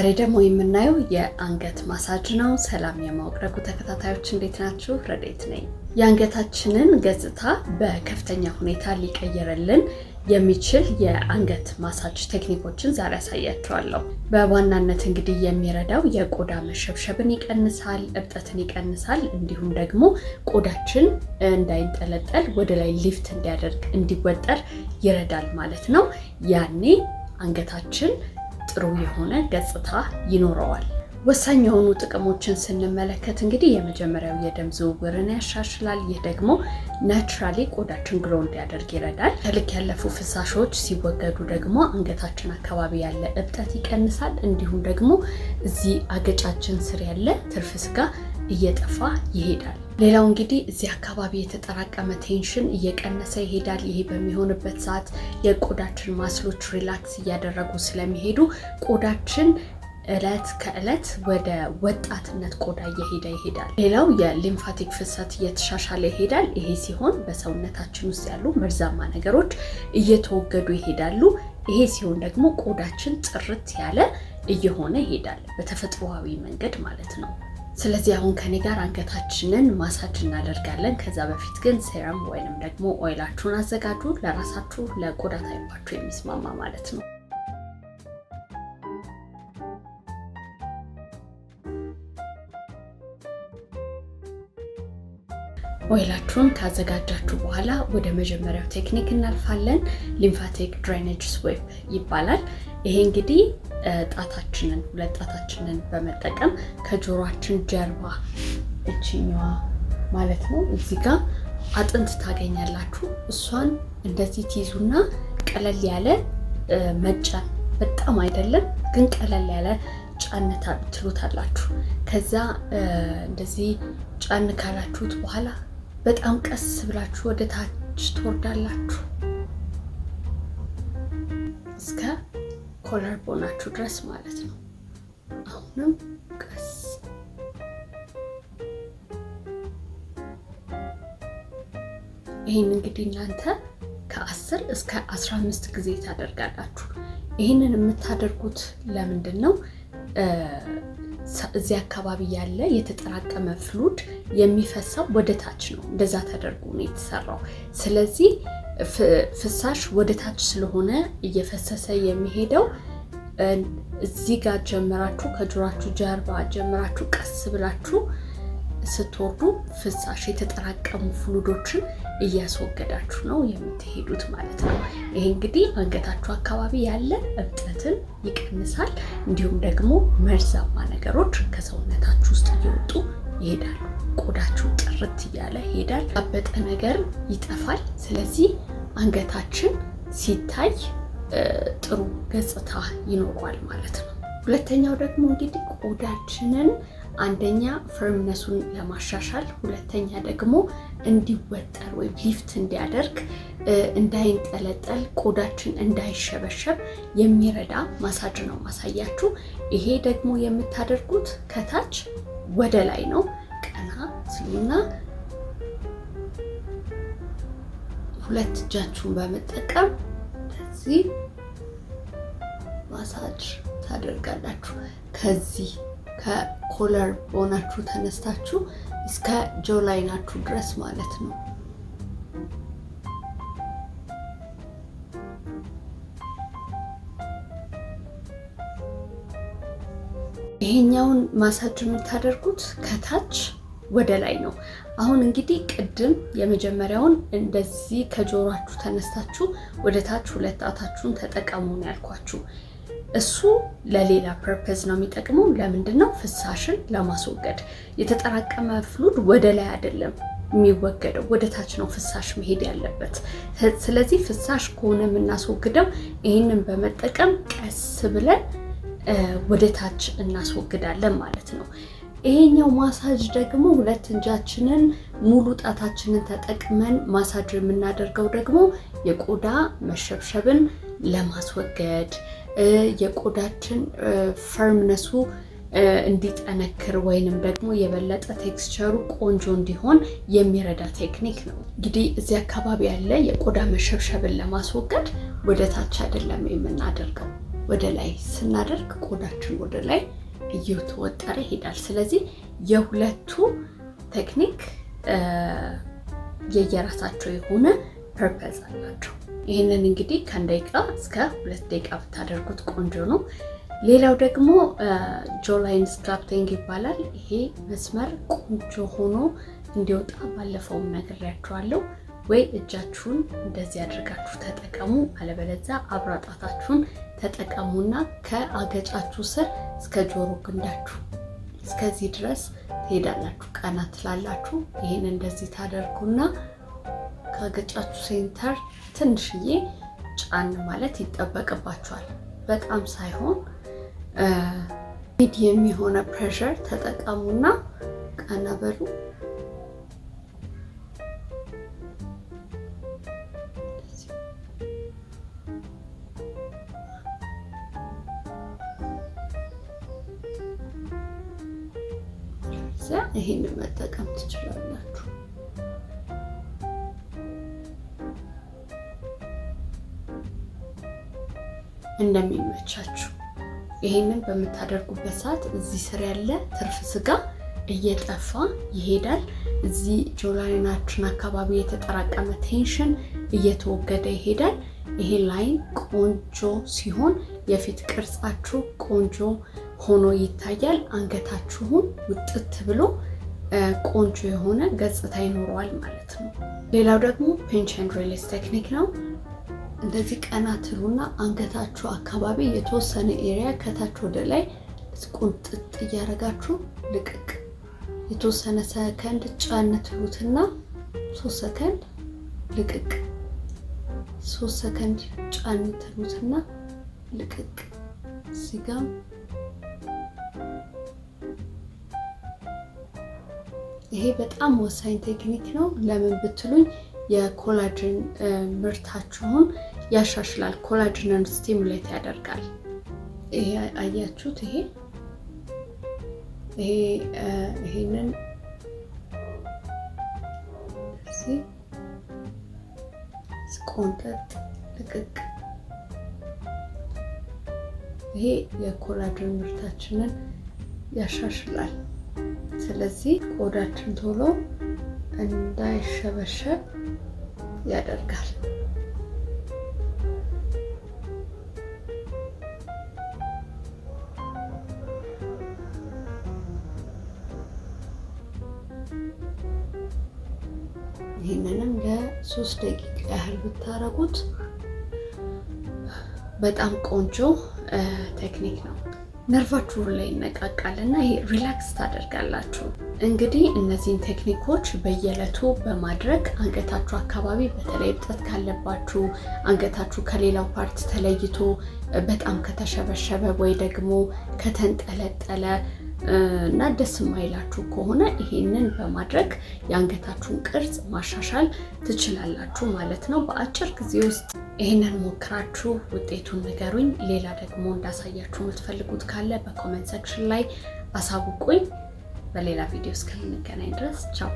ዛሬ ደግሞ የምናየው የአንገት ማሳጅ ነው። ሰላም የማውቅረጉ ተከታታዮች እንዴት ናችሁ? ረዴት ነኝ። የአንገታችንን ገጽታ በከፍተኛ ሁኔታ ሊቀየርልን የሚችል የአንገት ማሳጅ ቴክኒኮችን ዛሬ ያሳያችኋለሁ። በዋናነት እንግዲህ የሚረዳው የቆዳ መሸብሸብን ይቀንሳል፣ እብጠትን ይቀንሳል፣ እንዲሁም ደግሞ ቆዳችን እንዳይንጠለጠል ወደ ላይ ሊፍት እንዲያደርግ እንዲወጠር ይረዳል ማለት ነው። ያኔ አንገታችን ጥሩ የሆነ ገጽታ ይኖረዋል። ወሳኝ የሆኑ ጥቅሞችን ስንመለከት እንግዲህ የመጀመሪያው የደም ዝውውርን ያሻሽላል። ይህ ደግሞ ናቹራሊ ቆዳችን ግሎ እንዲያደርግ ይረዳል። ከልክ ያለፉ ፍሳሾች ሲወገዱ ደግሞ አንገታችን አካባቢ ያለ እብጠት ይቀንሳል። እንዲሁም ደግሞ እዚህ አገጫችን ስር ያለ ትርፍ ስጋ እየጠፋ ይሄዳል። ሌላው እንግዲህ እዚህ አካባቢ የተጠራቀመ ቴንሽን እየቀነሰ ይሄዳል። ይሄ በሚሆንበት ሰዓት የቆዳችን ማስሎች ሪላክስ እያደረጉ ስለሚሄዱ ቆዳችን እለት ከእለት ወደ ወጣትነት ቆዳ እየሄደ ይሄዳል። ሌላው የሊምፋቲክ ፍሰት እየተሻሻለ ይሄዳል። ይሄ ሲሆን በሰውነታችን ውስጥ ያሉ መርዛማ ነገሮች እየተወገዱ ይሄዳሉ። ይሄ ሲሆን ደግሞ ቆዳችን ጥርት ያለ እየሆነ ይሄዳል፣ በተፈጥሯዊ መንገድ ማለት ነው። ስለዚህ አሁን ከኔ ጋር አንገታችንን ማሳጅ እናደርጋለን። ከዛ በፊት ግን ሴረም ወይንም ደግሞ ኦይላችሁን አዘጋጁ፣ ለራሳችሁ ለቆዳ ታይፓችሁ የሚስማማ ማለት ነው። ኦይላችሁን ካዘጋጃችሁ በኋላ ወደ መጀመሪያው ቴክኒክ እናልፋለን። ሊምፋቲክ ድሬኔጅ ስዌፕ ይባላል። ይሄ እንግዲህ ሁለት ጣታችንን በመጠቀም ከጆሮአችን ጀርባ እችኛዋ ማለት ነው እዚህ ጋር አጥንት ታገኛላችሁ። እሷን እንደዚህ ትይዙና ቀለል ያለ መጫን፣ በጣም አይደለም ግን ቀለል ያለ ጫነታ ትሉታላችሁ። ከዛ እንደዚህ ጫን ካላችሁት በኋላ በጣም ቀስ ብላችሁ ወደ ታች ትወርዳላችሁ እስከ ኮለር ቦናችሁ ድረስ ማለት ነው። አሁንም ቀስ ይህን እንግዲህ እናንተ ከ10 እስከ 15 ጊዜ ታደርጋላችሁ። ይህንን የምታደርጉት ለምንድን ነው? እዚህ አካባቢ ያለ የተጠራቀመ ፍሉድ የሚፈሳው ወደ ታች ነው። እንደዛ ተደርጎ ነው የተሰራው። ስለዚህ ፍሳሽ ወደ ታች ስለሆነ እየፈሰሰ የሚሄደው እዚህ ጋር ጀምራችሁ ከጆሮአችሁ ጀርባ ጀምራችሁ ቀስ ብላችሁ ስትወርዱ ፍሳሽ የተጠራቀሙ ፍሉዶችን እያስወገዳችሁ ነው የምትሄዱት ማለት ነው። ይሄ እንግዲህ አንገታችሁ አካባቢ ያለ እብጠትን ይቀንሳል። እንዲሁም ደግሞ መርዛማ ነገሮች ከሰውነታችሁ ውስጥ እየወጡ ይሄዳሉ። ቆዳችሁ ጥርት እያለ ይሄዳል። ያበጠ ነገር ይጠፋል። ስለዚህ አንገታችን ሲታይ ጥሩ ገጽታ ይኖረዋል ማለት ነው። ሁለተኛው ደግሞ እንግዲህ ቆዳችንን አንደኛ ፈርምነሱን ለማሻሻል፣ ሁለተኛ ደግሞ እንዲወጠር ወይም ሊፍት እንዲያደርግ፣ እንዳይንጠለጠል፣ ቆዳችን እንዳይሸበሸብ የሚረዳ ማሳጅ ነው ማሳያችሁ። ይሄ ደግሞ የምታደርጉት ከታች ወደ ላይ ነው። ቀና ስሉና ሁለት እጃችሁን በመጠቀም እዚህ ማሳጅ ታደርጋላችሁ። ከዚህ ከኮለር ቦናችሁ ተነስታችሁ እስከ ጆላይናችሁ ድረስ ማለት ነው። ይሄኛውን ማሳጅ የምታደርጉት ከታች ወደ ላይ ነው። አሁን እንግዲህ ቅድም የመጀመሪያውን እንደዚህ ከጆሮአችሁ ተነስታችሁ ወደ ታች ሁለት ጣታችሁን ተጠቀሙ ነው ያልኳችሁ። እሱ ለሌላ ፐርፐዝ ነው የሚጠቅመው። ለምንድን ነው? ፍሳሽን ለማስወገድ። የተጠራቀመ ፍሉድ ወደ ላይ አይደለም የሚወገደው፣ ወደ ታች ነው ፍሳሽ መሄድ ያለበት። ስለዚህ ፍሳሽ ከሆነ የምናስወግደው ይህንን በመጠቀም ቀስ ብለን ወደ ታች እናስወግዳለን ማለት ነው። ይሄኛው ማሳጅ ደግሞ ሁለት እጃችንን ሙሉ ጣታችንን ተጠቅመን ማሳጅ የምናደርገው ደግሞ የቆዳ መሸብሸብን ለማስወገድ፣ የቆዳችን ፈርምነሱ እንዲጠነክር ወይንም ደግሞ የበለጠ ቴክስቸሩ ቆንጆ እንዲሆን የሚረዳ ቴክኒክ ነው። እንግዲህ እዚህ አካባቢ ያለ የቆዳ መሸብሸብን ለማስወገድ ወደ ታች አይደለም የምናደርገው፣ ወደ ላይ ስናደርግ ቆዳችን ወደ ላይ እየተወጠረ ይሄዳል። ስለዚህ የሁለቱ ቴክኒክ የየራሳቸው የሆነ ፐርፐዝ አላቸው። ይህንን እንግዲህ ከ1 ደቂቃ እስከ 2 ደቂቃ ብታደርጉት ቆንጆ ነው። ሌላው ደግሞ ጆላይን ስካልፕቲንግ ይባላል። ይሄ መስመር ቆንጆ ሆኖ እንዲወጣ ባለፈውም ነግሬያችኋለሁ። ወይ እጃችሁን እንደዚህ አድርጋችሁ ተጠቀሙ፣ አለበለዚያ አብራጣታችሁን ተጠቀሙና ከአገጫችሁ ስር እስከ ጆሮ ግንዳችሁ እስከዚህ ድረስ ትሄዳላችሁ። ቀና ትላላችሁ። ይሄን እንደዚህ ታደርጉና ከአገጫችሁ ሴንተር ትንሽዬ ጫን ማለት ይጠበቅባችኋል። በጣም ሳይሆን ሚዲየም የሆነ ፕሬሸር ተጠቀሙና ቀና በሉ። ይሄንን መጠቀም ትችላላችሁ። እንደሚመቻችሁ። ይሄንን በምታደርጉበት ሰዓት እዚህ ስር ያለ ትርፍ ስጋ እየጠፋ ይሄዳል። እዚህ ጆላይናችን አካባቢ የተጠራቀመ ቴንሽን እየተወገደ ይሄዳል። ይሄ ላይን ቆንጆ ሲሆን የፊት ቅርጻችሁ ቆንጆ ሆኖ ይታያል። አንገታችሁን ውጥት ብሎ ቆንጆ የሆነ ገጽታ ይኖረዋል ማለት ነው። ሌላው ደግሞ ፒንች ኤንድ ሪሊዝ ቴክኒክ ነው። እንደዚህ ቀና ትሉና አንገታችሁ አካባቢ የተወሰነ ኤሪያ ከታች ወደ ላይ ቁንጥጥ እያደረጋችሁ ልቅቅ። የተወሰነ ሰከንድ ጫን ትሉትና 3 ሰከንድ ልቅቅ፣ 3 ሰከንድ ጫን ትሉትና ልቅቅ። ሲጋም ይሄ በጣም ወሳኝ ቴክኒክ ነው። ለምን ብትሉኝ የኮላጅን ምርታችሁን ያሻሽላል። ኮላጅንን ስቲሙሌት ያደርጋል። ይሄ አያችሁት? ይሄንን እዚህ ቆንጠጥ ልቅቅ። ይሄ የኮላጅን ምርታችንን ያሻሽላል። ስለዚህ ቆዳችን ቶሎ እንዳይሸበሸብ ያደርጋል። ይህንንም ለ3 ደቂቃ ያህል ብታረጉት በጣም ቆንጆ ቴክኒክ ነው። ነርቫችሁ ላይ ይነቃቃል እና ይሄ ሪላክስ ታደርጋላችሁ። እንግዲህ እነዚህን ቴክኒኮች በየዕለቱ በማድረግ አንገታችሁ አካባቢ በተለይ እብጠት ካለባችሁ፣ አንገታችሁ ከሌላው ፓርት ተለይቶ በጣም ከተሸበሸበ ወይ ደግሞ ከተንጠለጠለ እና ደስ የማይላችሁ ከሆነ ይሄንን በማድረግ የአንገታችሁን ቅርጽ ማሻሻል ትችላላችሁ ማለት ነው በአጭር ጊዜ ውስጥ። ይሄንን ሞክራችሁ ውጤቱን ንገሩኝ። ሌላ ደግሞ እንዳሳያችሁ የምትፈልጉት ካለ በኮሜንት ሴክሽን ላይ አሳውቁኝ። በሌላ ቪዲዮ እስከምንገናኝ ድረስ ቻው።